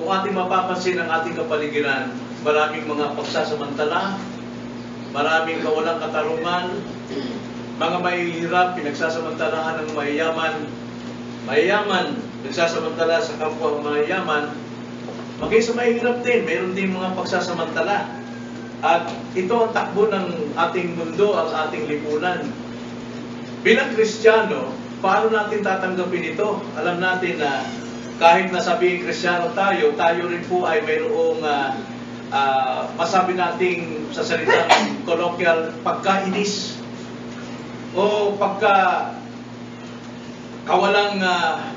Kung ating mapapansin ang ating kapaligiran, maraming mga pagsasamantala, maraming kawalang katarungan, mga mahihirap, pinagsasamantalahan ng mayayaman, nagsasamantala sa kapwa mayayaman, maging sa mahihirap din, mayroon din mga pagsasamantala. At ito ang takbo ng ating mundo, ang ating lipunan. Bilang Kristiyano, paano natin tatanggapin ito? Alam natin na kahit nasabihin Kristiyano tayo, tayo rin po ay mayroong masabi nating sa salitang colloquial, pagkainis o kawalang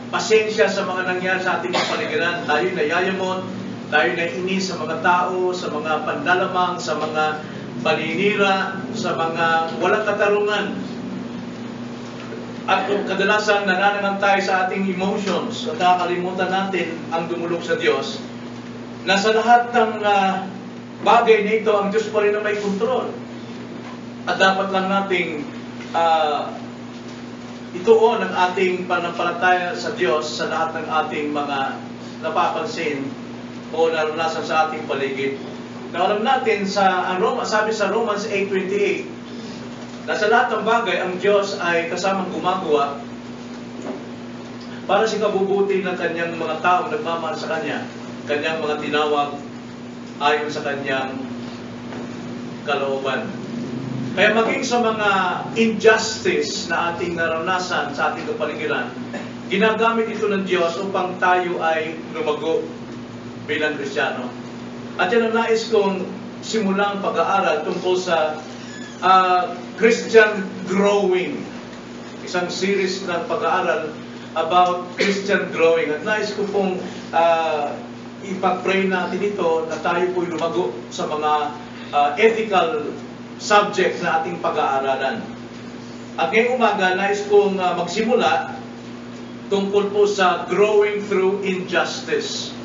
pasensya sa mga nangyari sa ating kapaligiran. Tayo nayayamot, tayo naiinis sa mga tao, sa mga panlalamang, sa mga paninira, sa mga walang katarungan. At kung kadalasan nananaman tayo sa ating emotions at nakakalimutan natin ang dumulog sa Diyos, na sa lahat ng bagay na ito, ang Diyos pa rin na may kontrol. At dapat lang nating ituon ang ating panampalataya sa Diyos sa lahat ng ating mga napapansin o naranasan sa ating paligid. Na alam natin, sabi sa Romans 8:28, na sa lahat ng bagay, ang Diyos ay kasamang gumagawa para sa ikabubuti ng kanyang mga taong nagmamahal sa Kanya, kanyang mga tinawag ayon sa kanyang kalooban. Kaya maging sa mga injustice na ating naranasan sa ating kapaligiran, ginagamit ito ng Diyos upang tayo ay lumago bilang Kristiyano. At yan ang nais kong simulang pag-aaral tungkol sa Christian Growing. Isang series ng pag-aaral about Christian growing. At nais ko pong ipag-pray natin ito na tayo po'y lumago sa mga ethical subject na ating pag-aaralan. At ngayong umaga, nais kong magsimula tungkol po sa growing through injustice.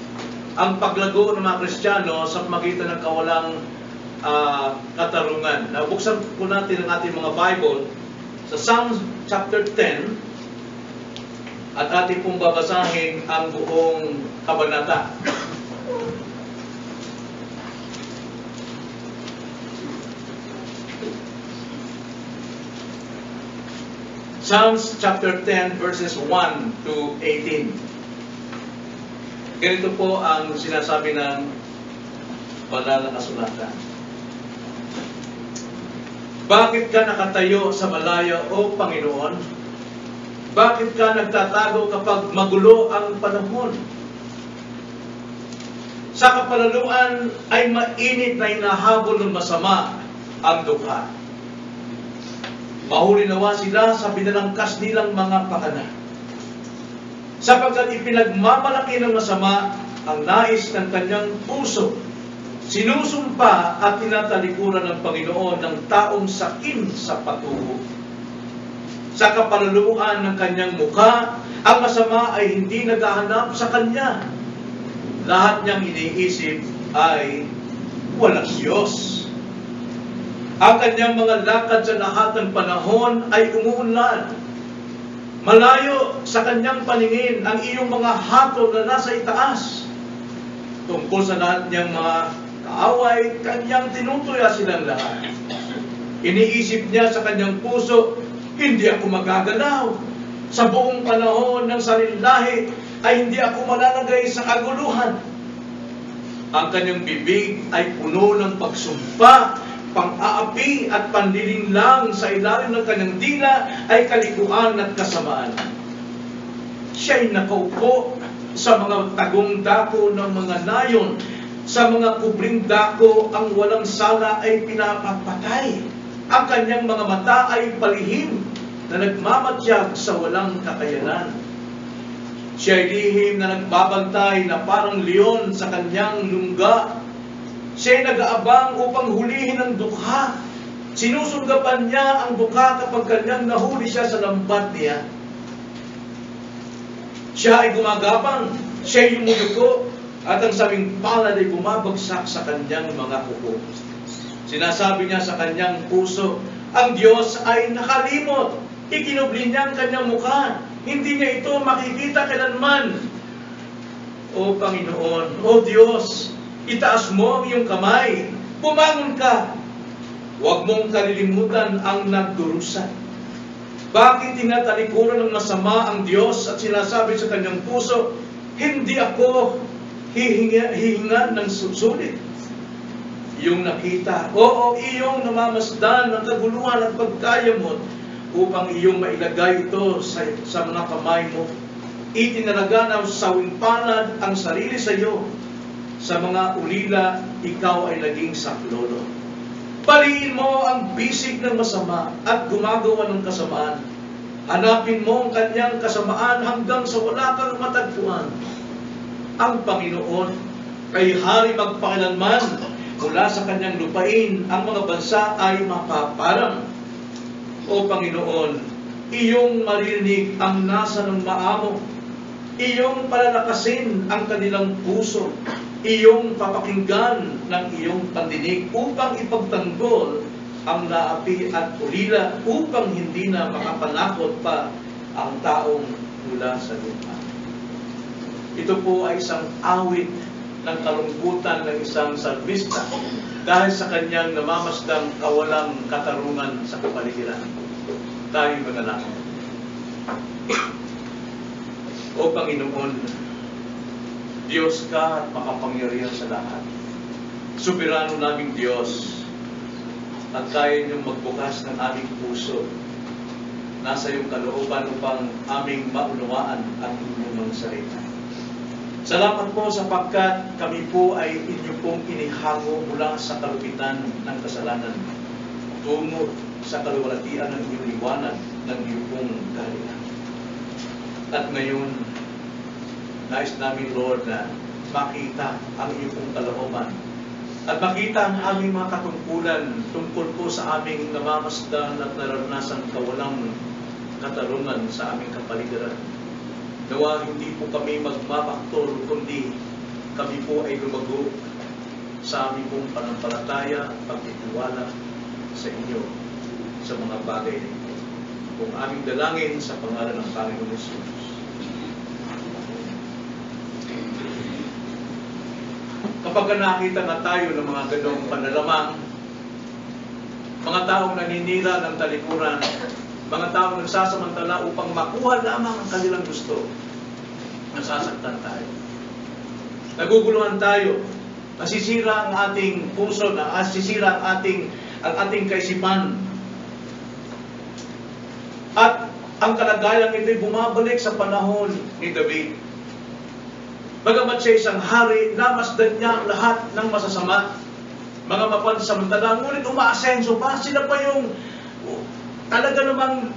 Ang paglago ng mga Kristiyano sa magitan ng kawalang katarungan. Buksan po natin ang ating mga Bible sa Psalms chapter 10 at ating pong babasahin ang buong kabanata. Psalms chapter 10 verses 1 to 18. Ganito po ang sinasabi ng banal na kasulatan. Bakit ka nakatayo sa malaya, O Panginoon? Bakit ka nagtatago kapag magulo ang panahon? Sa kapalaluan ay mainit na hinahabol ng masama ang dukha. Mahuli nawa sila sa binalangkas nilang mga pakana. Sapagkat ipinagmamalaki ng masama ang nais ng kanyang puso. Sinusumpa at tinatalikuran ng Panginoon ng taong sakim sa patuho. Sa kapalaluan ng kanyang mukha, ang masama ay hindi naghahanap sa kanya. Lahat niyang iniisip ay walang Diyos. Ang kanyang mga lakad sa lahat ng panahon ay umuunlad. Malayo sa kanyang paningin ang iyong mga hatol na nasa itaas. Tungkol sa lahat niyang mga kaaway, kanyang tinutuya silang lahat. Iniisip niya sa kanyang puso, hindi ako magagalaw. Sa buong panahon ng sarilahi ay hindi ako malalagay sa kaguluhan. Ang kanyang bibig ay puno ng pagsumpa, pang-aapi at panlilinlang. Sa ilalim ng kanyang dila ay kalikuan at kasamaan. Siya'y nakaupo sa mga tagong dako ng mga nayon. Sa mga kubring dako, ang walang sala ay pinapapatay. Ang kanyang mga mata ay palihim na nagmamatyag sa walang kakayanan. Siya ay lihim na nagbabantay na parang leon sa kanyang lungga. Siya ay nag-aabang upang hulihin ang dukha. Sinusunggapan niya ang dukha kapag kanyang nahuli siya sa lambat niya. Siya ay gumagapang, siya ay yumuduko, at ang sabing palad ay bumabagsak sa kanyang mga kuko. Sinasabi niya sa kanyang puso, ang Diyos ay nakalimot. Ikinubli niya ang kanyang mukha. Hindi niya ito makikita kailanman. O Panginoon, O Diyos, itaas mo ang iyong kamay. Bumangon ka. Huwag mong kalilimutan ang nagdurusa. Bakit tinatalikuran ng masama ang Diyos at sinasabi sa kanyang puso, hindi ako hihinga ng susulit? Iyong nakita, oo, iyong namamasdan ng kaguluhan at pagkayamot upang iyong mailagay ito sa mga kamay mo. Itinalaga ng sawing palad ang sarili sa iyo. Sa mga ulila, ikaw ay naging saklolo. Paliin mo ang bisig ng masama at gumagawa ng kasamaan. Hanapin mo ang kanyang kasamaan hanggang sa wala kang matagpuan. Ang Panginoon ay hari magpakilanman. Mula sa kanyang lupain, ang mga bansa ay mapaparang. O Panginoon, iyong maririnig ang nasa ng maamo. Iyong palalakasin ang kanilang puso. Iyong papakinggan ng iyong pandinig upang ipagtanggol ang naapi at ulila upang hindi na makapanakot pa ang taong mula sa lupa. Ito po ay isang awit ng kalungkutan ng isang salmista dahil sa kanyang namamasdang kawalang katarungan sa kapaligiran. Tayo manalangin. O Panginoon, Diyos ka at makapangyarihan sa lahat. Soberano naming Diyos at kaya niyong magbukas ng aming puso. Nasa iyong kalooban upang aming maunawaan ang inyong mga salita. Salamat po sapagkat kami po ay inyo pong inihango mula sa kalupitan ng kasalanan tungo sa kaluwalhatian ng iyong liwanag ng iyong pong galingan. At ngayon, nais namin, Lord, na makita ang iyong pong kalooban at makita ang aming mga katungkulan tungkol po sa aming namamasdan at naranasan kawalang katarungan sa aming kapaligiran. Nawa hindi po kami magmabaktol, kundi kami po ay lumago sa aming pong panampalataya at pagtitiwala sa inyo sa mga bagay na ito. Kung aming dalangin sa pangalan ng Panginoon Jesus. Kapag nakita na tayo ng mga ganong panlalamang, mga taong naninira ng talikuran, mga taong nagsasamantala upang makuha lamang ang kanilang gusto, nasasaktan tayo. Naguguluhan tayo, nasisira ang ating puso, nasisira ang ating kaisipan. At ang kalagayang ito'y bumabalik sa panahon ni David. Bagamat siya isang hari, namasdan niya ang lahat ng masasama, mga mapansamantala, ngunit umaasenso pa, sila pa yung talaga namang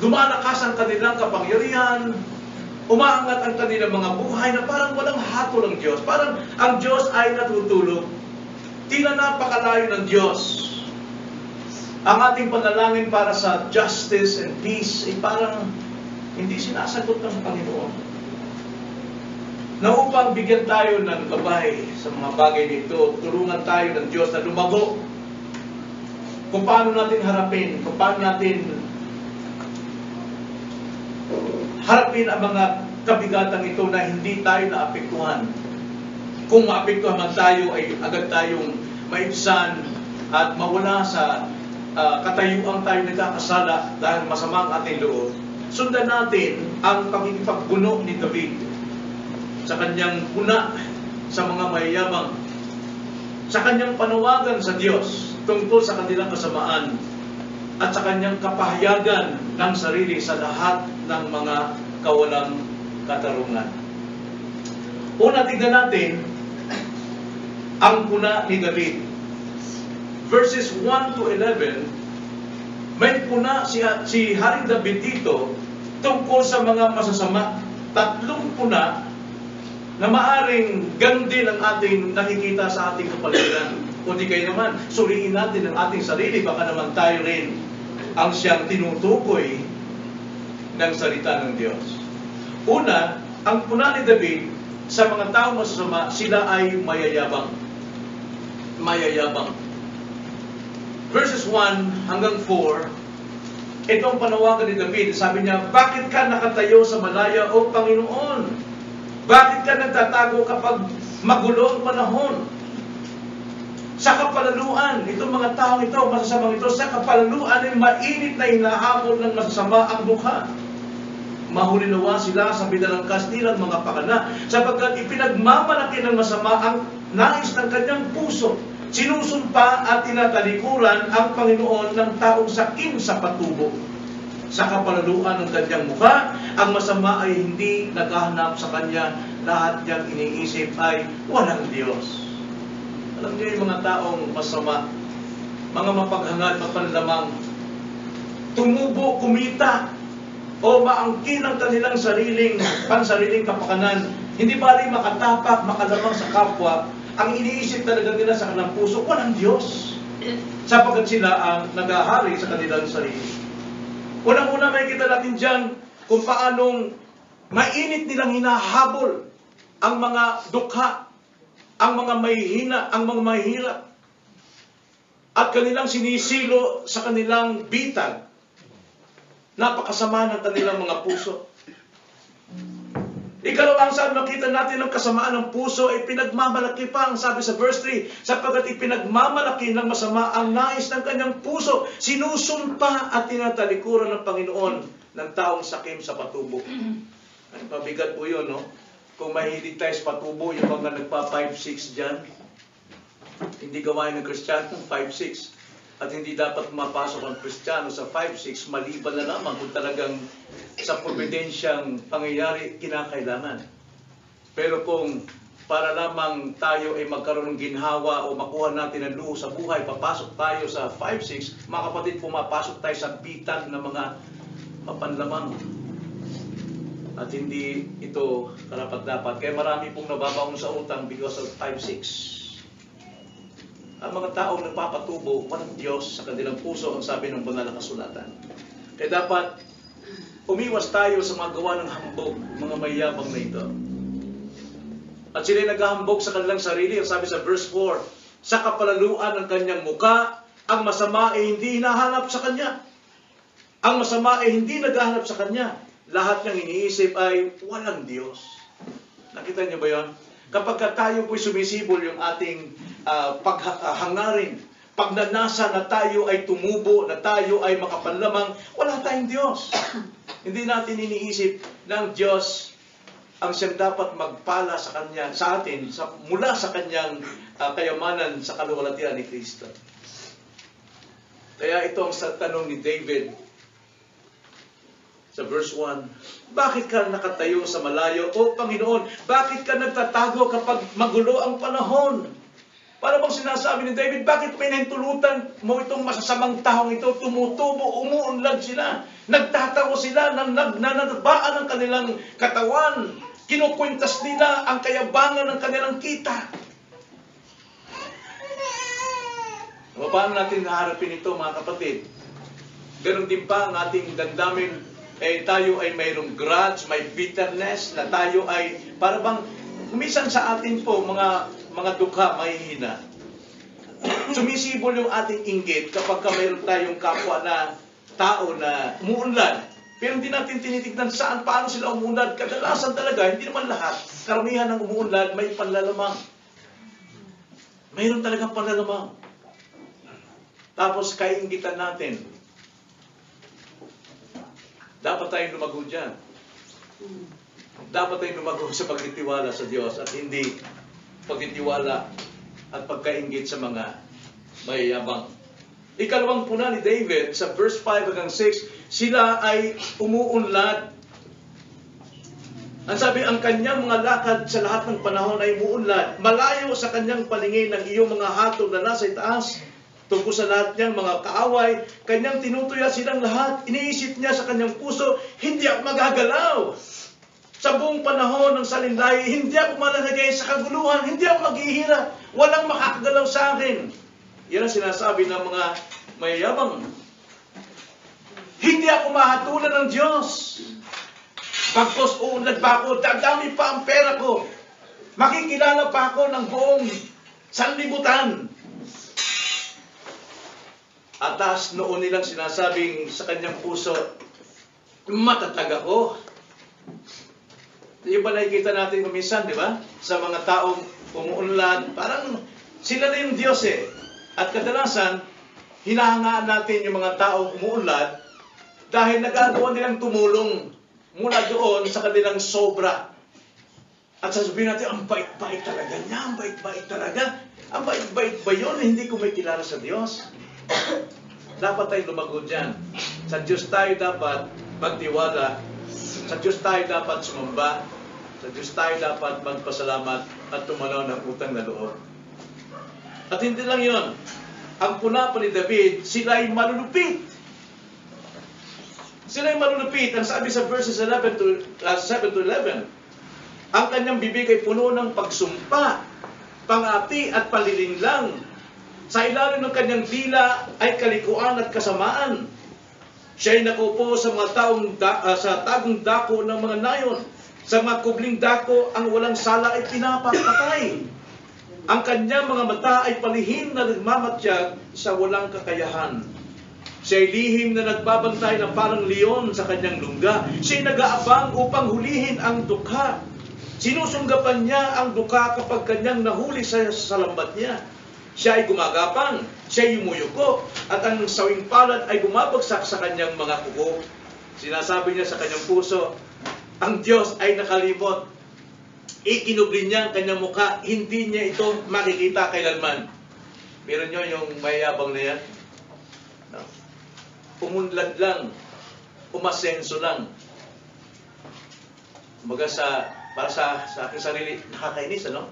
lumalakas ang kanilang kapangyarihan, umaangat ang kanilang mga buhay na parang walang hatol ang Diyos. Parang ang Diyos ay natutulog. Tila napakalayo ng Diyos. Ang ating panalangin para sa justice and peace ay parang hindi sinasagot ng Panginoon. Na upang bigyan tayo ng gabay sa mga bagay nito, tulungan tayo ng Diyos na lumago kung paano natin harapin, kung paano natin harapin ang mga kabigatang ito na hindi tayo naapektuhan. Kung maapektuhan man tayo, ay agad tayong maibsan at mawala sa katayuan tayo nagkakasala dahil masama ang ating loob. Sundan natin ang pagkikipagbuno ni David sa kanyang puna sa mga mayayabang, sa kanyang panawagan sa Diyos tungkol sa kanilang kasamaan, at sa kanyang kapahayagan ng sarili sa lahat ng mga kawalang katarungan. Una, tignan natin ang puna ni David. Verses 1 to 11, may puna si Haring David dito tungkol sa mga masasama. Tatlong puna na maaring ganun din ang ating nakikita sa ating kapaligiran. O di kayo naman, suriin natin ang ating sarili, baka naman tayo rin ang siyang tinutukoy ng salita ng Diyos. Una, ang puna ni David sa mga taong masasama, sila ay mayayabang. Mayayabang. Verses 1 hanggang 4, itong panawagan ni David, sabi niya, bakit ka nakatayo sa malaya, O Panginoon? Bakit ka nagtatago kapag magulo ang panahon? Sa kapalaluan, itong mga taong ito, masasamang ito, sa kapalaluan ay mainit na hinahabol ng masasama ang dukha. Mahulinawa sila sa binalangkas nilang mga pakana, sapagkat ipinagmamalaki ng masama ang nais ng kanyang puso. Sinusumpa at tinatalikuran ang Panginoon ng taong sakim sa patubo. Sa kapalaluan ng kanyang mukha, ang masama ay hindi naghahanap sa kanya. Lahat niyang iniisip ay walang Diyos. Alam niyo yung mga taong masama, mga mapaghangad, mapanlamang, tumubo, kumita, o maangkin ang kanilang pansariling kapakanan, hindi bali makatapak, makalamang sa kapwa, ang iniisip talaga nila sa kanilang puso, walang Diyos. Sapagkat sila ang naghahari sa kanilang sarili. Unang-una may kita natin dyan kung paanong mainit nilang hinahabol ang mga dukha, ang mga mahihina, ang mga mahihirap, at kanilang sinisilo sa kanilang bitag. Napakasama ng kanilang mga puso. Ikalawang saan makita natin ang kasamaan ng puso ay pinagmamalaki pa, ang sabi sa verse 3, sapagkat ipinagmamalaki ng masama ang nais ng kanyang puso, sinusumpa at tinatalikuran ng Panginoon ng taong sakim sa patubo. Ay, mabigat po yun, no? Kung mahilig tayo sa patubo, yung mga nagpa 5-6 dyan, hindi gawain ng Kristiyano 5-6. At hindi dapat mapasok ang Kristiyano sa 5-6, maliban na lamang kung talagang sa probidensyang pangyayari kinakailangan. Pero kung para lamang tayo ay magkaroon ng ginhawa o makuha natin ang luho sa buhay, papasok tayo sa 5-6, mga kapatid, pumapasok tayo sa bitag ng mga mapanlamang. At hindi ito karapat-dapat. Kaya marami pong nababaon sa utang because of 5-6. Ang mga taong nagpapatubo, walang Diyos sa kanilang puso, ang sabi ng banal na kasulatan. Kaya dapat umiwas tayo sa mga gawa ng hambog, mga mayabang na ito. At sila naghahambog sa kanilang sarili, ang sabi sa verse 4, sa kapalaluan ng kanyang muka, ang masama ay hindi hinahanap sa kanya. Ang masama ay hindi naghahanap sa kanya. Lahat ng iniisip ay walang Diyos. Nakita niyo ba yun? Kapag tayo po'y sumisibol yung ating paghangarin, pagnanasa na tayo ay tumubo, na tayo ay makapanlamang, wala tayong Diyos. Hindi natin iniisip ng Diyos ang siyang dapat magpala sa Kanya, sa atin, mula sa Kanyang kayamanan sa kaluwalhatian ni Kristo. Kaya ito ang tanong ni David sa verse 1, bakit ka nakatayo sa malayo? O Panginoon, bakit ka nagtatago kapag magulo ang panahon? Para bang sinasabi ni David, bakit pinahintulutan mo itong masasamang taong ito? Tumutubo, umuunlad sila. Nagtatawa sila, nananabaan ang kanilang katawan. Kinukwintas nila ang kayabangan ng kanilang kita. Paano natin haharapin ito, mga kapatid? Ganon din pa ang ating damdamin. Tayo ay mayroong grudge, may bitterness, na tayo ay, para bang, kumisan sa atin po, mga dukha, mahihina. Sumisibol yung ating inggit kapag mayroon tayong kapwa na tao na umuunlad. Pero hindi natin tinitignan saan, paano sila umuunlad. Kadalasan talaga, hindi naman lahat. Karamihan ng umuunlad, may panlalamang. Mayroon talagang panlalamang. Tapos, kainggitan natin. Dapat tayong lumago dyan. Dapat tayong lumago sa pagtitiwala sa Diyos at hindi pagtitiwala at pagkainggit sa mga mayayabang. Ikalawang puna ni David sa verse 5 hanggang 6, sila ay umuunlad. Ang sabi, ang kanyang mga lakad sa lahat ng panahon ay umuunlad. Malayo sa kanyang paningin ng iyong mga hatol na nasa itaas. Tungkol sa lahat niyang mga kaaway, kanyang tinutuya silang lahat. Iniisip niya sa kanyang puso, hindi ako magagalaw. Sa buong panahon ng salinlay, hindi ako malalagay sa kaguluhan, hindi ako maghihirap. Walang makakagalaw sa akin. Yan ang sinasabi ng mga mayayabang. Hindi ako mahatulan ng Diyos. Pagkos uunlad pa ako, dadami pa ang pera ko. Makikilala pa ako ng buong sanlibutan. Atas noon nilang sinasabing sa kanyang puso, matatag ako. Yung ba nakikita natin kuminsan, di ba? Sa mga taong umuunlad, parang sila na yung Diyos eh. At kadalasan, hinahangaan natin yung mga taong umuunlad dahil nagagawa nilang tumulong mula doon sa kanilang sobra. At sasabihin natin, ang bait-bait talaga niya, ang bait-bait talaga. Ang bait-bait ba yun? Hindi ko may kilala sa Diyos. Dapat tayo lumago dyan. Sa Diyos tayo dapat magtiwala. Sa Diyos tayo dapat sumamba. Sa Diyos tayo dapat magpasalamat at tumanaw ng utang na loob. At hindi lang yon. Ang puna pa ni David, sila ay malulupit. Sila ay malulupit. Ang sabi sa verses 7 to 11, ang kanyang bibig ay puno ng pagsumpa, pangati at palilinlang. Sa ilalim ng kanyang dila ay kalikuan at kasamaan. Siya ay nakupo sa mga sa tagong dako ng mga nayon. Sa mga kubling dako, ang walang sala ay pinapapatay. Ang kanyang mga mata ay palihim na nagmamatyag sa walang kakayahan. Siya ay lihim na nagbabantay na parang leon sa kanyang lungga. Siya ay nag-aabang upang hulihin ang dukha. Sinusunggapan niya ang dukha kapag kanyang nahuli sa lambat niya. Siya ay gumagapang, siya ay yumuyuko, at ang sawing palad ay bumabagsak sa kanyang mga kuko. Sinasabi niya sa kanyang puso, ang Diyos ay nakalimot. Ikinubli niya ang kanyang mukha, hindi niya ito makikita kailanman. Pero nyo yung mayabang na yan? No? Umunlad lang, umasenso lang. Kumbaga para sa aking sarili, nakakainis, ano?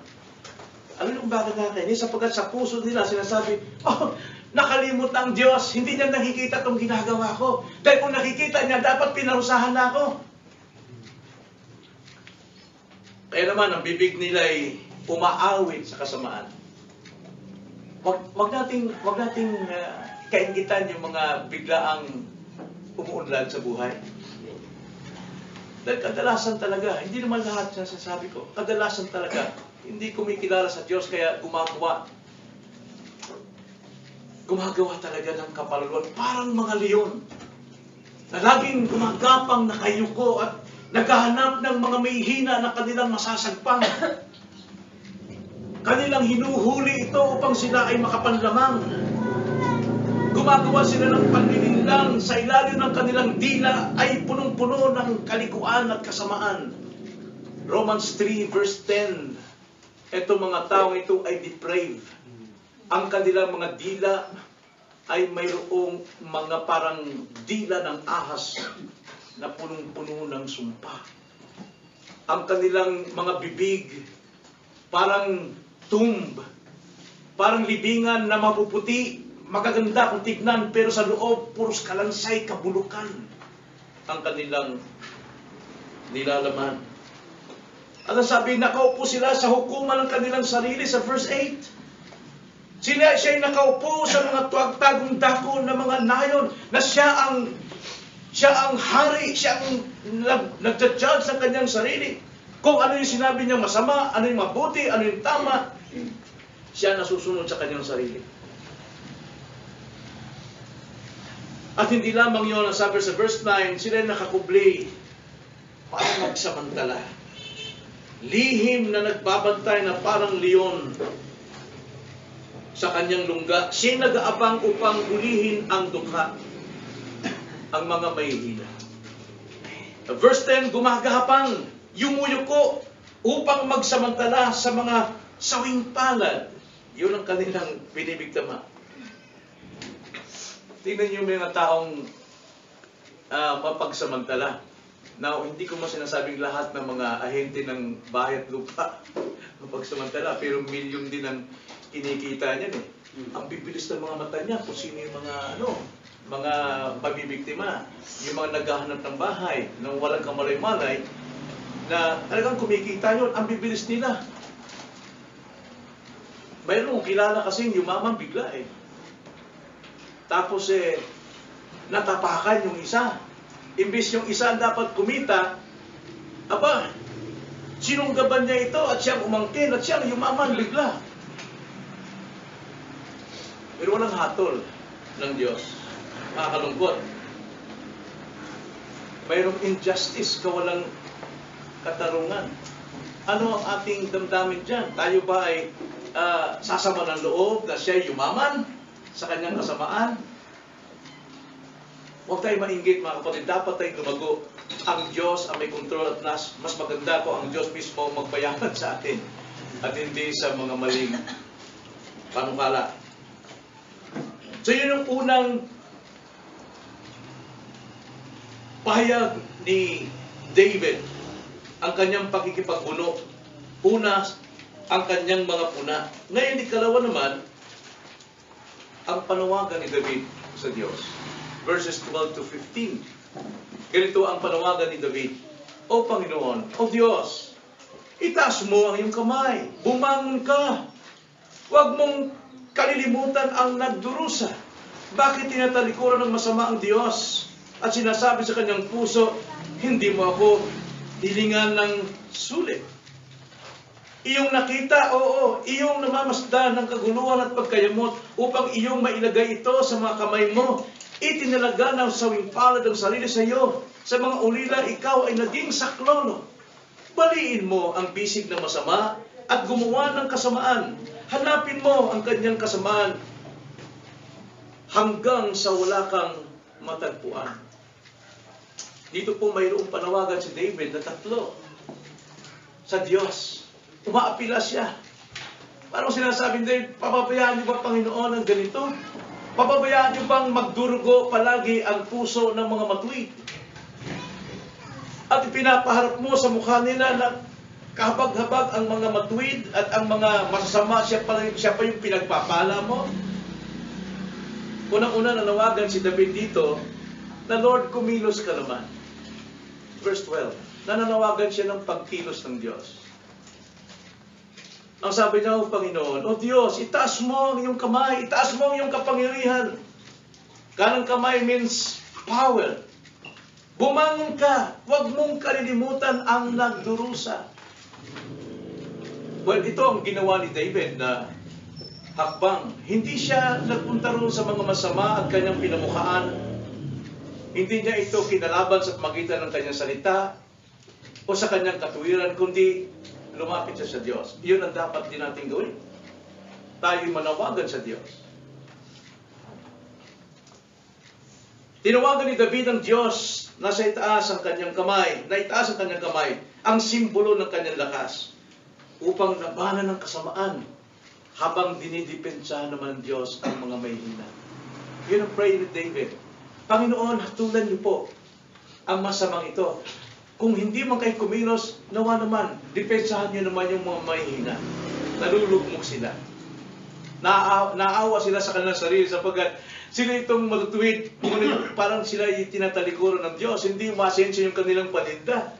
Ano yung bakit nakakainis? Sapagkat sa puso nila sinasabi, oh, nakalimot na ang Diyos, hindi niya nakikita itong ginagawa ko. Dahil kung nakikita niya, dapat pinarusahan na ako. Kaya naman, ang bibig nila ay umaawit sa kasamaan. Wag nating kaingitan yung mga biglaang umuunlad sa buhay. Dahil kadalasan talaga, hindi naman lahat sasabi ko, kadalasan talaga, hindi kumikilala sa Diyos kaya gumagawa talaga ng kapalaluan. Parang mga leon na laging gumagapang nakayuko at naghahanap ng mga may hina na kanilang masasagpang. Kanilang hinuhuli ito upang sila ay makapanlamang. Gumagawa sila ng panlilinlang sa ilalim ng kanilang dila ay punong-puno ng kalikuan at kasamaan. Romans 3 verse 10, itong mga taong ito ay depraved. Ang kanilang mga dila ay mayroong mga parang dila ng ahas na punong-puno ng sumpa. Ang kanilang mga bibig parang tomb, parang libingan na mapuputi, magaganda kung tignan, pero sa loob, puros kalansay, kabulukan ang kanilang nilalaman. At sabi, nakaupo sila sa hukuman ng kanilang sarili sa verse 8. Siya ay nakaupo sa mga tuwagtagong dako ng mga nayon na siya ang hari, siya ang nagja-judge sa kanyang sarili. Kung ano yung sinabi niya masama, ano yung mabuti, ano yung tama, siya nasusunod sa kanyang sarili. At hindi lamang yun, ang sabi sa verse 9, sila nakakubli para magsamantala. Lihim na nagbabantay na parang leon sa kanyang lungga. Siya nag-aabang upang hulihin ang dukha, ang mga mahihina. Verse 10, gumagapang, yumuyuko upang magsamantala sa mga sawing palad. Yun ang kanilang binibigtama. Tingnan niyo mga taong mapagsamantala. Now, hindi ko mo sinasabing lahat ng mga ahente ng bahay at lupa mapagsamantala, pero milyon din ang kinikita niyan eh. Ang bibilis ng mga mata niya kung sino yung mga pabibiktima, yung mga naghahanap ng bahay, nang walang kamalay-malay, na talagang kumikita yun, ang bibilis nila. Mayroong kilala kasi yumaman bigla eh. Tapos natapakan yung isa. Imbis yung isa dapat kumita, aba, sinunggaban niya ito at siyang umangkin at siyang yumaman bigla. Pero walang hatol ng Diyos. Makakalungkot. Mayroong injustice, katarungan. Ano ang ating damdamin dyan? Tayo ba ay sasama ng loob na siya yumaman sa kanyang kasamaan? Huwag tayo mainggit, mga kapatid. Dapat tayong lumago. Ang Diyos ang may kontrol at mas maganda ko ang Diyos mismo magpayaman sa atin at hindi sa mga maling panukala. So yun ang unang pahayag ni David, ang kanyang pakikipagbuno. Una, ang kanyang mga puna. Ngayon, ikalawa naman, ang panawagan ni David sa Diyos. Verses 12 to 15. Ganito ang panawagan ni David. O Panginoon, o Diyos, itaas mo ang iyong kamay. Bumangon ka. Huwag mong kalilimutan ang nagdurusa. Bakit tinatalikuran ng masama ang Diyos? At sinasabi sa kanyang puso, hindi mo ako hilingan ng sulit. Iyong nakita, oo, iyong namamasdan ng kaguluhan at pagkayamot upang iyong mailagay ito sa mga kamay mo. Itinalaga ng sawing palad ang sarili sa iyo. Sa mga ulila, ikaw ay naging saklolo. Baliin mo ang bisig na masama at gumawa ng kasamaan. Hanapin mo ang kanyang kasamaan hanggang sa wala kang matagpuan. Dito po mayroong panawagan si David na tatlo sa Diyos. Umaapila siya. Parang sinasabi David, papabayaan niyo ba, Panginoon, ang ganito? Papabayaan niyo bang magdurugo palagi ang puso ng mga matuwid? At ipinapaharap mo sa mukha nila na kahabag-habag ang mga matuwid at ang mga masasama, siya pa yung pinagpapala mo? Unang-una nanawagan si David dito na Lord, kumilos ka naman. Verse 12, nananawagan siya ng pagkilos ng Diyos. Ang sabi niya, O Panginoon, O Diyos, itaas mo ang iyong kamay, itaas mo ang iyong kapangyarihan. Kanang kamay means power. Bumangon ka, huwag mong kalilimutan ang nagdurusa. Well, ito ang ginawa ni David na hakbang. Hindi siya nagpunta roon sa mga masama at kanyang pinamukhaan. Hindi niya ito kinalaban sa pamagitan ng kanyang salita o sa kanyang katuwiran, kundi lumapit siya sa Diyos. Iyon ang dapat din natin gawin. Tayo'y manawagan sa Diyos. Tinawagan ni David ang Diyos na sa itaas ang kanyang kamay, na itaas ang kanyang kamay, ang simbolo ng kanyang lakas, upang labanan ng kasamaan, habang dinidepensahan naman ng Diyos ang mga may hina. Yun ang prayer ni David. Panginoon, hatulan niyo po ang masamang ito. Kung hindi man kayo kumilos, nawa naman, depensahan niyo naman yung mga may hina. Nalulugmok sila. Naawa sila sa kanilang sarili sapagkat sila itong matutuwid. Parang sila yung tinatalikuran ng Diyos. Hindi umasensya yung kanilang paninda.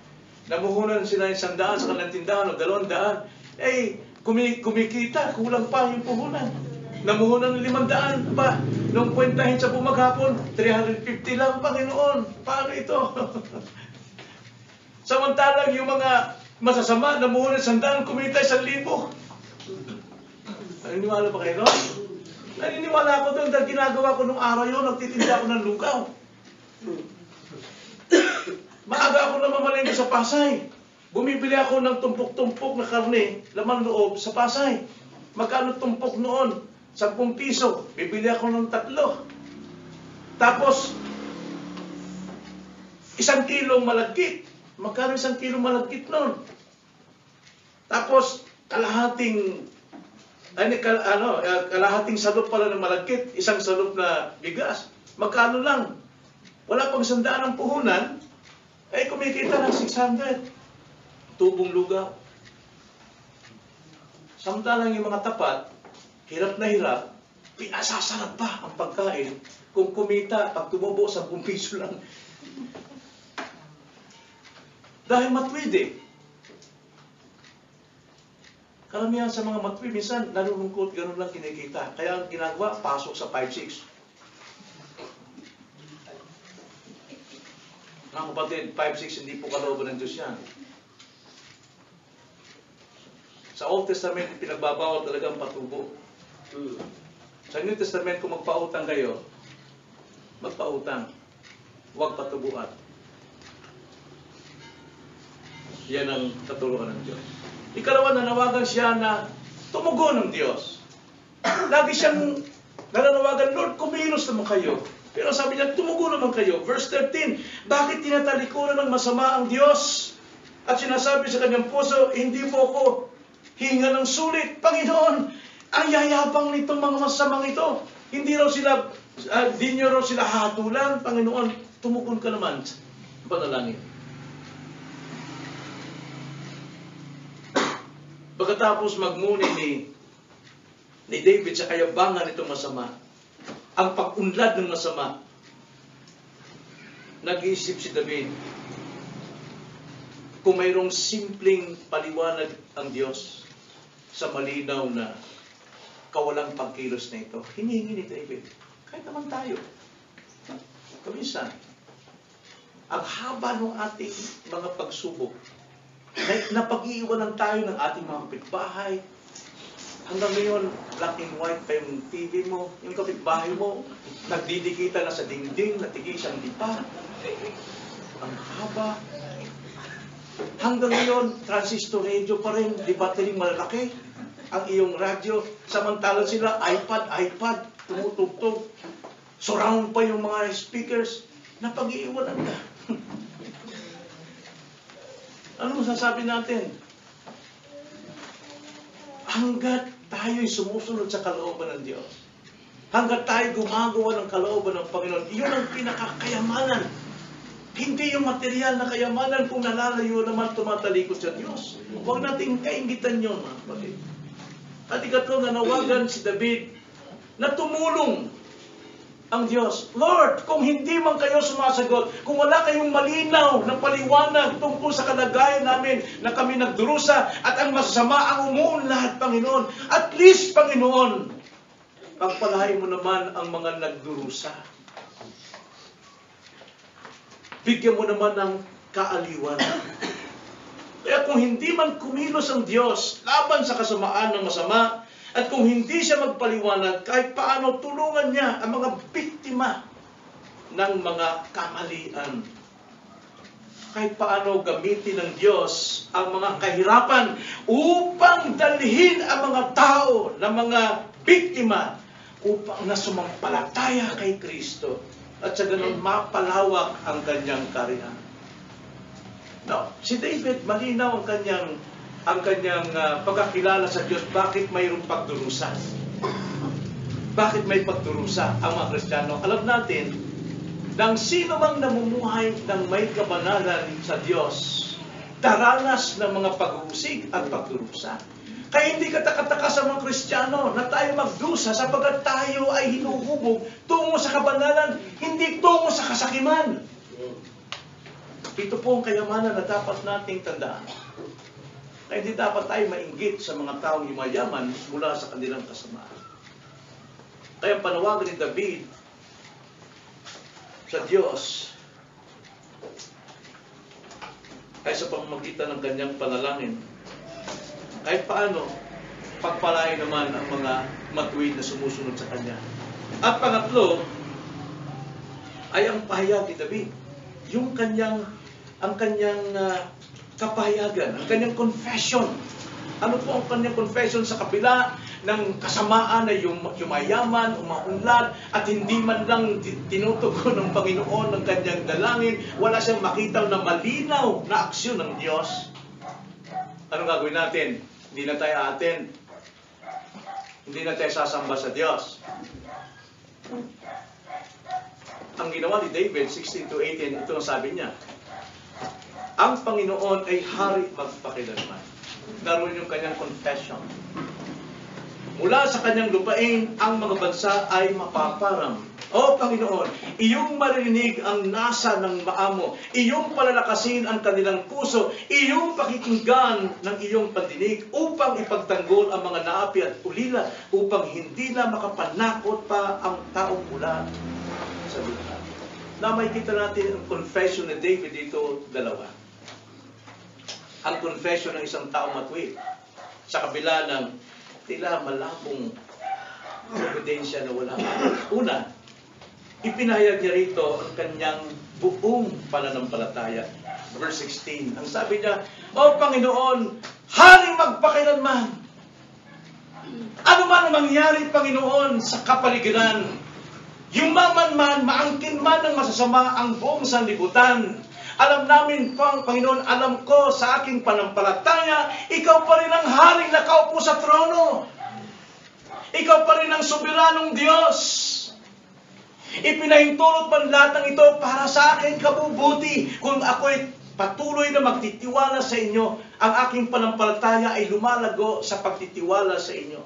Namuhunan sila yung 100 sa kanilang tindahan o 200. Eh, kumikita, kulang pa yung puhunan. Namuhunan ng 500 pa. Nung kwentahin sa bumaghapon, 350 lang, Panginoon. Paano ito? Samantalang yung mga masasama, namuhunan 100, kumita 1,000. Naniniwala pa kayo doon? Naniniwala ako doon dahil ginagawa ko nung araw yun, nagtitinda ako ng lugaw. Maaga ako na mamalengke sa Pasay. Bumibili ako ng tumpok-tumpok na karne, laman loob sa Pasay. Magkano tumpok noon? 10 piso. Bibili ako ng 3. Tapos, 1 kilong malagkit. Magkano 1 kilong malagkit noon? Tapos, kalahating salop pala ng malagkit, 1 salop na bigas. Magkano lang? Wala pang 100 ang puhunan, ay kumikita ng 600. Tubong lugaw. Samantalang yung mga tapat, hirap na hirap, pinasasarap pa ang pagkain kung kumita, pag tumubo, 10 piso lang. Dahil matwid eh. Karamihan sa mga matwid, minsan nalulungkot, ganun lang kinikita. Kaya ang ginagawa, pasok sa 5-6. Mga kapatid, 5-6, hindi po kalooban ng Diyos yan. Sa Old Testament, pinagbabawal talaga ang patubo. Sa New Testament, kung magpautang kayo, magpautang. Huwag patubuan. Yan ang katuruan ng Diyos. Ikalawa, nanawagan siya na tumugon ng Diyos. Lagi siyang nananawagan, Lord, kumilos naman kayo. Pero sabi niya, tumugon naman kayo. Verse 13, bakit tinatalikuran ng masama ang Diyos? At sinasabi sa kanyang puso, hindi mo ako hinga ng sulit. Panginoon, ang yayabang nitong mga masamang ito. Hindi niyo raw sila hatulan. Panginoon, tumugon ka naman. Panalangin. Pagkatapos magmuni ni David sa kayabangan nitong masama, ang pag-unlad ng masama, nag-iisip si David, kung mayroong simpleng paliwanag ang Diyos sa malinaw na kawalang pagkilos na ito, hinihingi ni David, kahit naman tayo, kaminsan, ang haba ng ating mga pagsubok, napag-iiwanan tayo ng ating mga kapitbahay. Hanggang ngayon, black and white pa yung TV mo, yung kapitbahay mo, nagdidikita na sa dingding, natigisang lipa. Ang haba. Hanggang ngayon, transistor radio pa rin, di battery malalaki ang iyong radyo. Samantalang sila, iPad, tumutugtog. Surround pa yung mga speakers. Napag-iiwanan ka. Ano masasabi natin? Hanggat tayo'y sumusunod sa kalooban ng Diyos, hanggat tayo gumagawa ng kalooban ng Panginoon, iyon ang pinakakayamanan. Hindi yung material na kayamanan kung nalalayo naman tumatalikod sa Diyos. Huwag nating kaingitan yun, mga kapatid. At ikatlo, nanawagan si David na tumulong ang Diyos. Lord, kung hindi man kayo sumasagot, kung wala kayong malinaw ng paliwanag tungkol sa kalagayan namin na kami nagdurusa at ang masama ang umuunlad, Panginoon, at least, Panginoon, pagpalahay mo naman ang mga nagdurusa. Bigyan mo naman ng kaaliwan. Kaya kung hindi man kumilos ang Diyos laban sa kasamaan ng masama, at kung hindi siya magpaliwanag, kahit paano tulungan niya ang mga biktima ng mga kamalian. Kahit paano gamitin ng Diyos ang mga kahirapan upang dalhin ang mga tao na mga biktima upang nasumampalataya kay Kristo at sa ganun mapalawak ang kanyang kariyan. Now, si David, malinaw ang kanyang pagkakilala sa Diyos. Bakit mayroong pagdurusa? Bakit may pagdurusa ang mga Kristiyano? Alam natin, nang sino mang namumuhay ng may kabanalan sa Diyos, daranas ng mga pag-uusig at pagdurusa. Kaya hindi katakataka sa mga Kristiyano na tayo magdusa sapagkat tayo ay hinuhubog tungo sa kabanalan, hindi tungo sa kasakiman. Ito po ang kayamanan na dapat nating tandaan. Na hindi dapat tayo mainggit sa mga taong yumayaman mula sa kanilang kasamaan. Kaya panawagan ni David sa Diyos ay sa pamamagitan ng kanyang panalangin. Kahit paano, pagpalain naman ang mga matuwid na sumusunod sa kanya. At pangatlo, ay ang pahayag ni David. Ang kanyang kapahayagan, ang kanyang confession. Ano po ang kanyang confession sa kabila ng kasamaan na yumayaman, umaunlad, at hindi man lang tinutugon ng Panginoon ng kanyang dalangin, wala siyang makita na malinaw na aksyon ng Diyos. Anong gagawin natin? Hindi na tayo attend. Hindi na tayo sasamba sa Diyos. Ang ginawa ni David, 16-18, ito ang sabi niya. Ang Panginoon ay hari magpakilanman. Daroon yung kanyang confession. Mula sa kanyang lupain, ang mga bansa ay mapaparam. O Panginoon, iyong maririnig ang nasa ng maamo. Iyong palalakasin ang kanilang puso. Iyong pakikinggan ng iyong pandinig upang ipagtanggol ang mga naapi at ulila upang hindi na makapanakot pa ang taong mula sa lupa. Na makikita natin ang confession ni David dito, dalawa. Ang confession ng isang taong matuwid sa kabila ng tila malabong ebidensya na wala. Una, ipinahayag niya rito ang kanyang buong pananampalataya. verse 16. Ang sabi niya, O Panginoon, haring magpakailanman. Ano man ang mangyari, Panginoon, sa kapaligiran, yumaman man, maangkin man ng masasama ang buong sanlibutan. Alam namin, Panginoon, alam ko sa aking panampalataya, ikaw pa rin ang haring nakaupo sa trono. Ikaw pa rin ang soberanong Diyos. Ipinahintulot man lahat ng ito para sa aking kabubuti. Kung ako'y patuloy na magtitiwala sa inyo, ang aking panampalataya ay lumalago sa pagtitiwala sa inyo.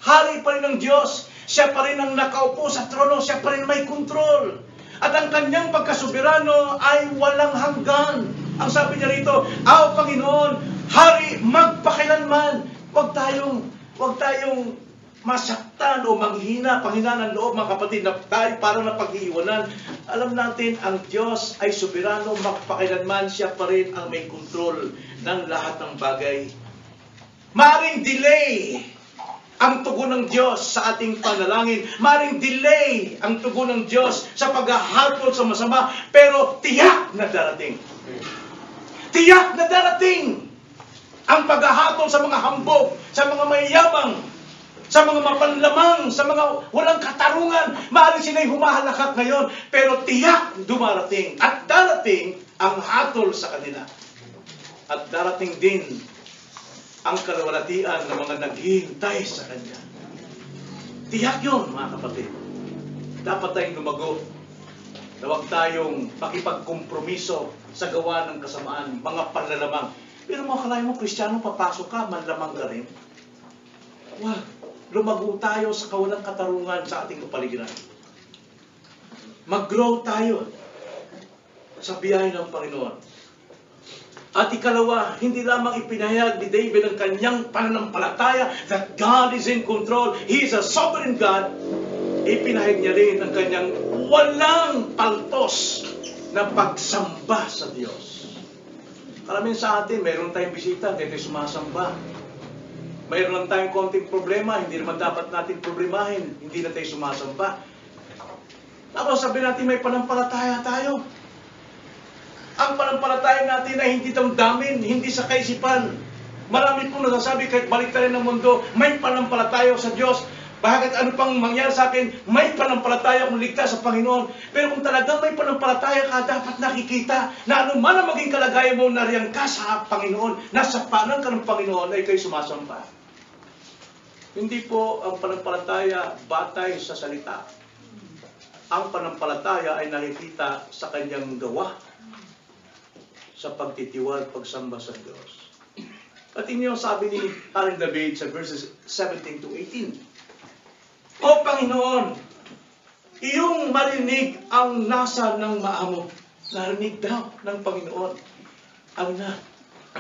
Hari pa rin ng Diyos. Siya pa rin ang nakaupo sa trono. Siya pa rin may kontrol. At ang kanyang pagkasoberano ay walang hanggan. Ang sabi niya rito, O Panginoon, Hari magpakailanman. Huwag tayong masaktan o manghina, panghinaan ng loob, mga kapatid, na tayo parang napag-iiwanan. Alam natin, ang Diyos ay soberano, magpakailanman, siya pa rin ang may kontrol ng lahat ng bagay. Maring delay ang tugon ng Diyos sa ating panalangin. Maring delay ang tugon ng Diyos sa paghahatol sa masama, pero tiyak na darating. Tiyak na darating ang paghahatol sa mga hambog, sa mga mayayabang, sa mga mapanlamang, sa mga walang katarungan. Maaaring sila'y humahalakak ngayon, pero tiyak dumarating. At darating ang hatol sa kanila. At darating din ang kalawalatian ng mga naghihintay sa Kanya. Tiyak yun, mga kapatid. Dapat tayong lumago. Huwag tayong makipagkompromiso sa gawa ng kasamaan, mga panlalamang. Pero mga kalay mo, Kristiyano, papasok ka, manlamang ka rin. Wag. Lumago tayo sa kawalang katarungan sa ating kapaligiran. Mag-grow tayo sa biyahe ng Panginoon. At ikalawa, hindi lamang ipinahayag ni David ang kanyang pananampalataya that God is in control. He is a sovereign God. Ipinahayag niya rin ang kanyang walang paltos na pagsamba sa Diyos. Karamihan sa atin, mayroon tayong bisita, hindi tayo sumasamba. Mayroon lang tayong konting problema, hindi naman dapat natin problemahin, hindi na tayo sumasamba. Tapos sabi natin may panampalataya tayo. Ang panampalataya natin ay hindi damdamin, hindi sa kaisipan. Marami pong nasasabi kahit baliktarin ng mundo, may panampalataya sa Diyos. Bakit ano pang mangyari sa akin, may panampalataya kung ligtas sa Panginoon. Pero kung talagang may panampalataya ka, dapat nakikita na ano man ang maging kalagayan mo, nariyan ka sa Panginoon, nasa panan ka ng Panginoon, ay kayo sumasamba. Hindi po ang panampalataya batay sa salita. Ang panampalataya ay nakikita sa kanyang gawa, sa pagtitiwal, pagsamba sa Diyos. At inyo sabi ni Haring David sa verses 17 to 18, O Panginoon, iyong marinig ang nasa ng maamo. Narinig daw ng Panginoon ang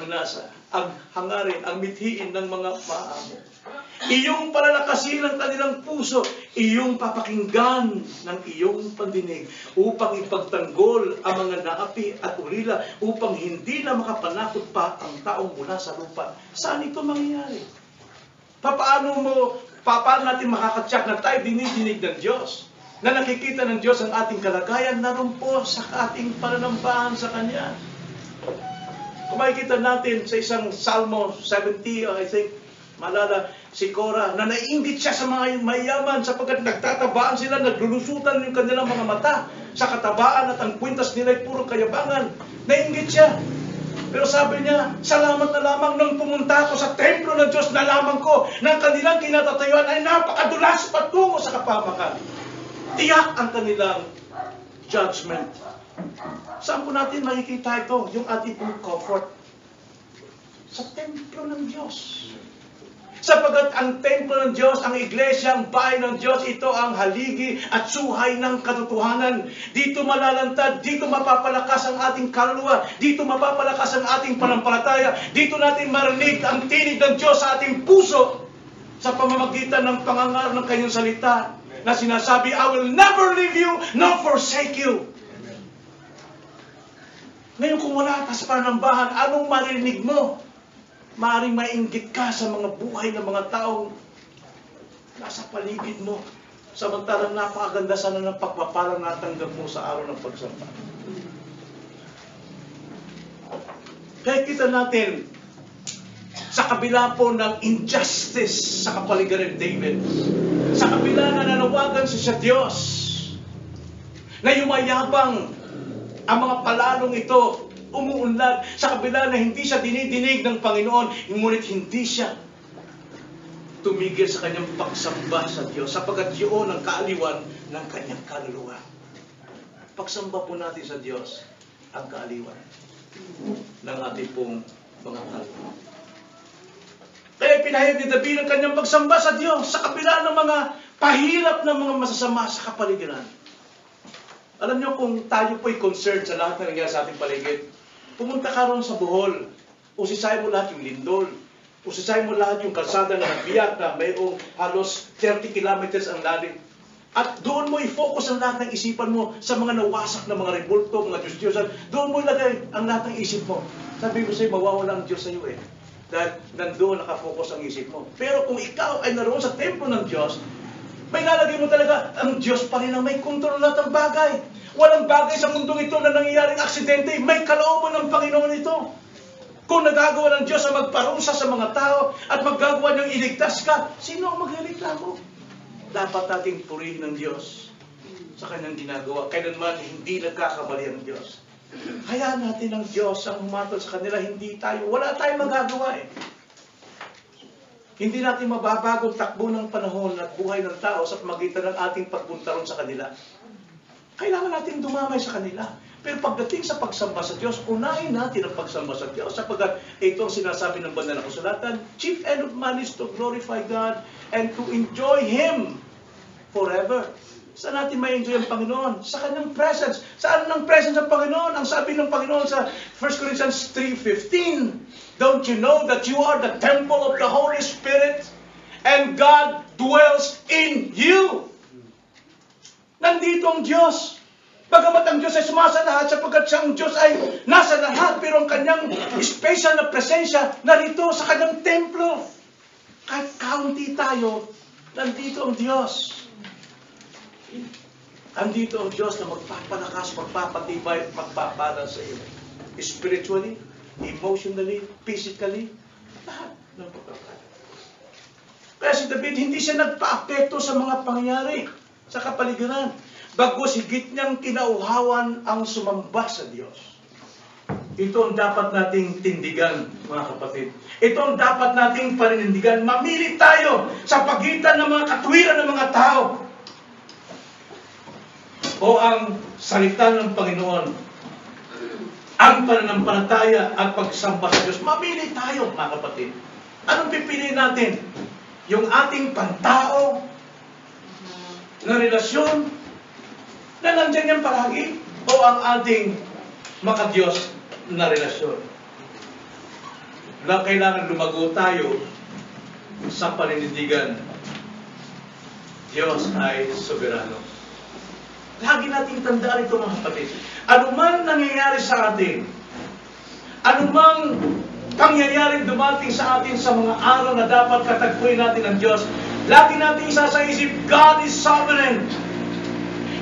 nasa, ang hangarin, ang mithiin ng mga maamo. Iyong palalakasin ang kanilang puso, iyong papakinggan ng iyong pandinig upang ipagtanggol ang mga naapi at ulila upang hindi na makapanakot pa ang taong mula sa lupa. Saan ito mangyayari? Paano natin makakatsak na tayo dinidinig ng Diyos? Na nakikita ng Diyos ang ating kalagayan, naroon po sa ating pananambahan sa Kanya. Kung makikita natin sa isang Salmo 70, I think, malala, si Korah, na naiinggit siya sa mga mayaman sapagkat nagtatabaan sila, naglulusutan yung kanilang mga mata sa katabaan at ang kwintas nila ay puro kayabangan. Naiinggit siya. Pero sabi niya, salamat na lamang nang pumunta ako sa templo ng Diyos, nalaman ko na ang kanilang kinatatayuan ay napakadulas patungo sa kapamakan. Tiyak ang kanilang judgment. Saan po natin makikita ito? Yung ating comfort. Sa templo ng Diyos. Sapagat ang templo ng Diyos, ang iglesia, ang bahay ng Diyos, ito ang haligi at suhay ng katotohanan. Dito malalantad, dito mapapalakas ang ating kaluluwa, dito mapapalakas ang ating panampalataya, dito natin marinig ang tinig ng Diyos sa ating puso sa pamamagitan ng pangangaral ng kanyang salita na sinasabi, I will never leave you nor forsake you. Ngayon kung wala ka sa panambahan, anong marinig mo? Maaaring mainggit ka sa mga buhay ng mga taong nasa paligid mo. Samantalang napakaganda sana ng pagpapalang natanggap mo sa araw ng pagsamba. Kaya kita natin, sa kabila po ng injustice sa kapaligiran ni David, sa kabila na nanawagan siya sa Diyos, na yumayabang ang mga palalong ito, umuunlad, sa kabila na hindi siya dinidinig ng Panginoon, ngunit hindi siya tumigil sa kanyang pagsamba sa Diyos, sapagkat yun ang kaaliwan ng kanyang kaluluwa. Pagsamba po natin sa Diyos ang kaaliwan ng ating pong mga kaluluwa. Kaya pinahayag ni David ang kanyang pagsamba sa Diyos sa kabila ng mga pahirap ng mga masasama sa kapaligiran. Alam niyo, kung tayo po'y concerned sa lahat na nangyayari sa ating paligid, pumunta ka ron sa Bohol, usisahin mo lahat yung lindol, usisahin mo lahat yung kalsada na nagbiyak na mayroong halos 30 kilometers ang lalim. At doon mo i-focus ang lahat ng isipan mo sa mga nawasak na mga rebulto, mga Diyos-Diyosan. Doon mo ilagay ang lahat ng isip mo. Sabi ko sa'yo, mawawala ang Diyos sa'yo eh. Dahil nandoon nakafocus ang isip mo. Pero kung ikaw ay naroon sa templo ng Diyos, may lalagay mo talaga, ang Diyos pa rin ang may kontrol lahat ng bagay. Walang bagay sa mundong ito na nangyayaring aksidente. May kalooban ng Panginoon ito. Kung nagagawa ng Diyos ang magparusa sa mga tao at maggagawa niyang iligtas ka, sino ang magliligtas mo? Dapat nating purihin ng Diyos sa kanyang ginagawa. Kailanman hindi nagkakamali ang Diyos. Hayaan natin ang Diyos ang humatol sa kanila, hindi tayo. Wala tayong magagawa eh. Hindi natin mababagong takbo ng panahon at buhay ng tao sa pamagitan ng ating pagpunta ron sa kanila. Kailangan natin dumamay sa kanila. Pero pagdating sa pagsamba sa Diyos, unahin natin ang pagsamba sa Diyos sapagkat ito ang sinasabi ng banal na kasulatan, chief end of man is to glorify God and to enjoy Him forever. Saan natin may enjoy ang Panginoon? Sa kanyang presence. Saan ang presence ng Panginoon? Ang sabi ng Panginoon sa 1 Corinthians 3:15, don't you know that you are the temple of the Holy Spirit and God dwells in you? Nandito ang Diyos. Bagamat ang Diyos ay sumasa lahat sapagkat siyang Diyos ay nasa lahat, pero ang kanyang special na presensya narito sa kanyang templo. Kahit kaunti tayo, nandito ang Diyos. Andito ang Diyos na magpapalakas, magpapatibay, magpapala sa iyo. Spiritually, emotionally, physically, lahat ng pagkakataon. Kaya si David, hindi siya nagpa-apekto sa mga pangyayari sa kapaligiran. Bagkus higit niyang kinauhawan ang sumamba sa Diyos. Ito ang dapat nating tindigan, mga kapatid. Ito ang dapat nating paninindigan. Mamili tayo sa pagitan ng mga katwiran ng mga tao o ang salita ng Panginoon, ang pananampalataya at pagsamba sa Diyos. Mamili tayo, mga kapatid. Anong pipiliin natin? Yung ating pantao na relasyon na nandyan yan palagi o ang ating makadiyos na relasyon? Kailangan lumago tayo sa paninindigan. Diyos ay soberano. Lagi nating tandaan ito, mga kapatid. Ano man nangyayari sa atin, anumang pangyayari dumating sa atin sa mga araw na dapat katagpuin natin ng Diyos, lagi nating isa sa isip, God is sovereign.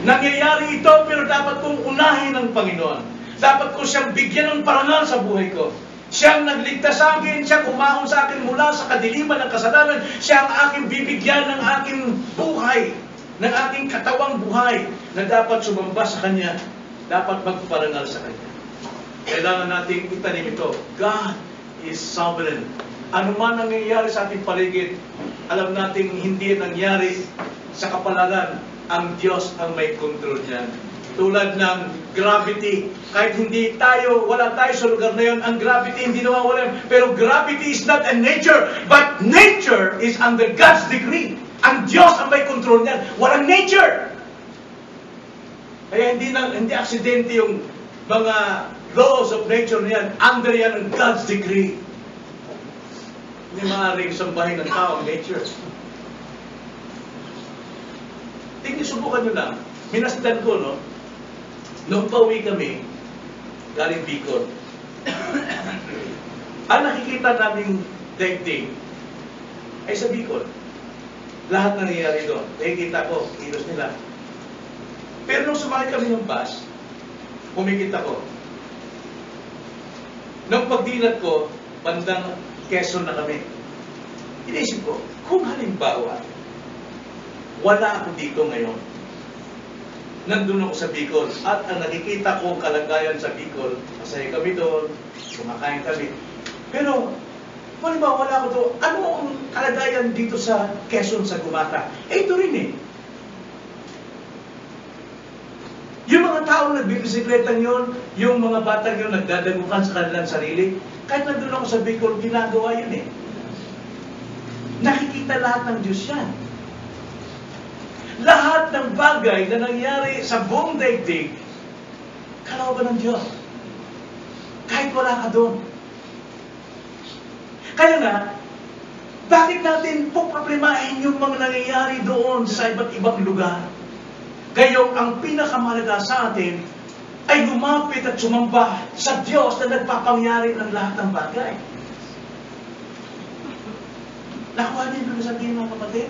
Nangyayari ito, pero dapat kong unahin ng Panginoon. Dapat ko siyang bigyan ng parangal sa buhay ko. Siyang nagligtas sa akin, siyang umahon sa akin mula sa kadiliman ng kasalanan, siya ang aking bibigyan ng aking buhay, ng aking katawang buhay, na dapat sumamba sa Kanya, dapat magparangal sa Kanya. Kailangan nating itanim ito. God is sovereign. Ano man nangyayari sa ating paligid, alam nating hindi nangyari sa kapalaran. Ang Diyos ang may kontrol niyan. Tulad ng gravity. Kahit hindi tayo, wala tayo sa lugar na yun, ang gravity hindi nawawala. Pero gravity is not a nature, but nature is under God's decree. Ang Diyos ang may kontrol niyan. Walang nature. Kaya hindi aksidente yung mga laws of nature niyan. Under yan ang God's decree. Hindi maaaring sambahin ng tao ang nature. Tingnan, subukan nyo lang. Minasdan ko, no? Nung pauwi kami, galing Bicol, ang nakikita naming daigdig ay sa Bicol. Lahat nangyayari doon. Nakikita ko, kilos nila. Pero nung sumakay kami ng bus, kumikita ko, Nung pagdilat ko, bandang Quezon na kami. Inisip ko, kung halimbawa, wala ako dito ngayon, nandun ako sa Bicol, at ang nakikita ko kalagayan sa Bicol, masaya kami doon, kumakain kami. Pero, halimbawa wala ako doon, ano ang kalagayan dito sa Quezon, sa Gumata? Ito rin eh. Yung mga taong nagbibisikleta yun, yung mga batang yun nagdadagukan sa kanilang sarili, kahit nandun ako sa Bicol, ginagawa yun eh. Nakikita lahat ng Diyos yan. Lahat ng bagay na nangyari sa buong daigdig, kalooban ng Diyos. Kahit wala ka doon. Kaya na, bakit natin poproblemahin yung mga nangyayari doon sa iba't ibang lugar? Gayon, ang pinakamalaga sa atin ay lumapit at sumamba sa Diyos na nagpapangyari ng lahat ng bagay. Nakuha din ko sabihin mga kapatid?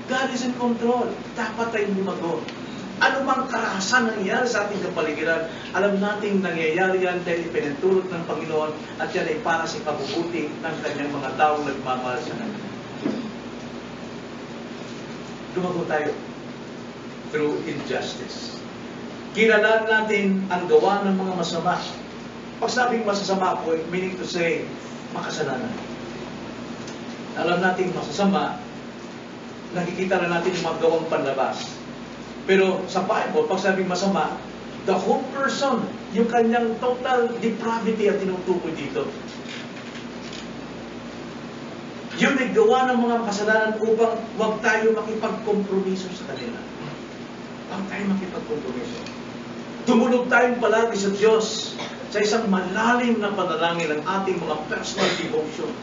God is in control. Dapat tayong lumago. Ano mang karahasan nangyayari sa ating kapaligiran, alam nating nangyayari yan dahil ipinatulot ng Panginoon at yan ay para sa kabubuti ng kanyang mga taong nagmamahal sa Kanya. Lumago tayo through injustice. Kinalaan natin ang gawa ng mga masama. Pag sabing masasama po, meaning to say, makasalanan. Alam natin masasama, nakikita na natin yung mga gawang panlabas. Pero sa Bible, pag sabing masama, the whole person, yung kanyang total depravity at tinutukoy dito. Yun ay gawa ng mga kasalanan upang huwag tayo makipagkompromiso sa kanila. Huwag tayo makipagkompromiso. Tumulog tayong palagi sa Diyos sa isang malalim na panalangin ng ating mga personal devotions.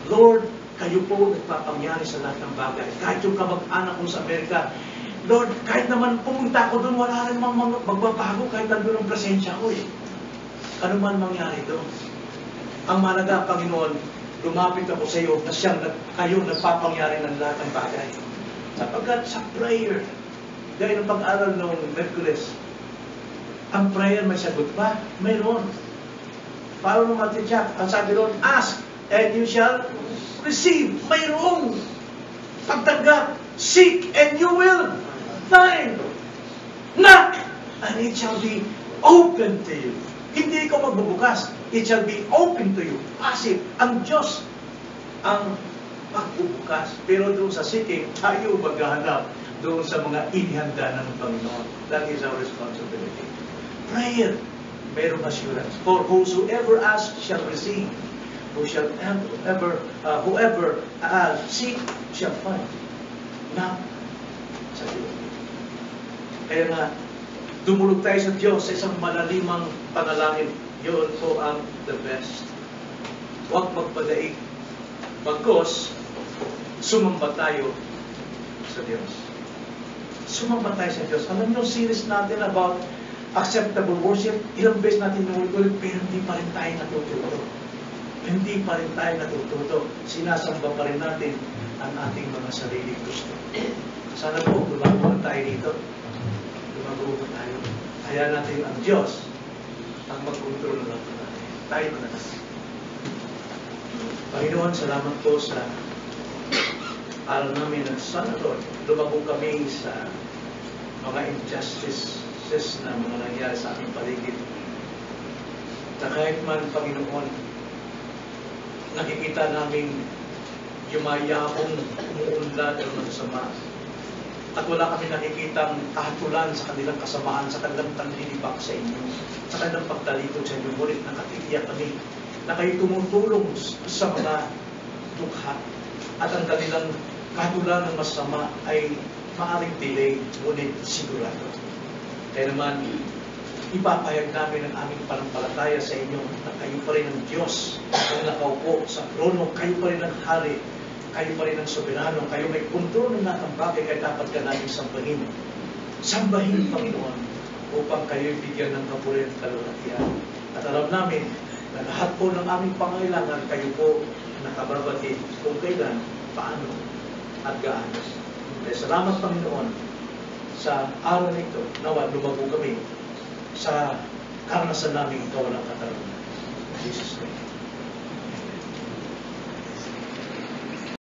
Lord, kayo po nagpapangyari sa lahat ng bagay. Kahit yung kamag-anak ko sa Amerika, Lord, kahit naman pumunta ako doon, wala rin magbabago kahit nandun ang presensya ko eh. Ano man mangyari doon. Ang malaga, Panginoon, lumapit ako sa iyo na kayo nagpapangyari ng lahat ng bagay. Sapagkat sa prayer, dahil ang pag-aral noong Merkules, ang prayer may sagot ba? Mayroon. Paano naman tiyak? Ang sabi doon, ask and you shall receive. Mayroong pagtanggap. Seek and you will find. Knock and it shall be open to you. Hindi ko magbubukas. It shall be open to you. Passive. Ang Diyos ang magbubukas. Pero doon sa seeking, tayo maghahanap doon sa mga inihanda ng Panginoon. That is our responsibility. Prayer, mayroong assurance. For whosoever asks shall receive. Whoever seek shall find. Now, sa Diyos. Kaya nga, dumulog tayo sa Diyos sa isang malalimang panalangin. Yun po ang the best. Huwag magpadaig. Bagkos, sumamba tayo sa Diyos. Sumamba tayo sa Diyos. Alam niyo, series natin about acceptable worship, ilang beses natin nulit-ulit, pero hindi pa rin tayo natututo. Hindi pa rin tayo natututo. Sinasamba pa rin natin ang ating mga sarili gusto. Sana po, lumago tayo dito. Lumago tayo. Kaya natin ang Diyos ang mag-control ng natin. Tayo na natin. Panginoon, salamat po sa aral namin ng sana, Lord. Lumago kami sa mga injustices na mga nangyari sa aming paligid. Na kahit man, Panginoon, nakikita namin yumayakong umuunlad ang masama. At wala kami nakikitang kahatulan sa kanilang kasamaan, sa kanilang panlilibak sa inyo, sa kanilang pagtalikod sa inyo. Ngunit nakatiyak kami na kayo tumutulong sa mga dukha. At ang kanilang kahatulan ng masama ay maaaring delay, ngunit sigurado. Kaya naman, ipapahayag namin ang aming panampalataya sa inyo na kayo pa rin ang Diyos ang nakaupo sa trono, kayo pa rin ang hari, kayo pa rin ang soberano, kayo may kontrol ng lahat ng bagay, kaya dapat ka namin sambahin. Sambahin, Panginoon, upang kayo bigyan ng kapurihan at kalulatian. At alam namin na lahat po ng aming pangailangan, kayo po nakababati kung kailan, paano, at gaano. Kaya salamat, Panginoon, sa araw nito, nawa lumago kami sa karanasan namin ikaw ng katarungan. Jesus' name.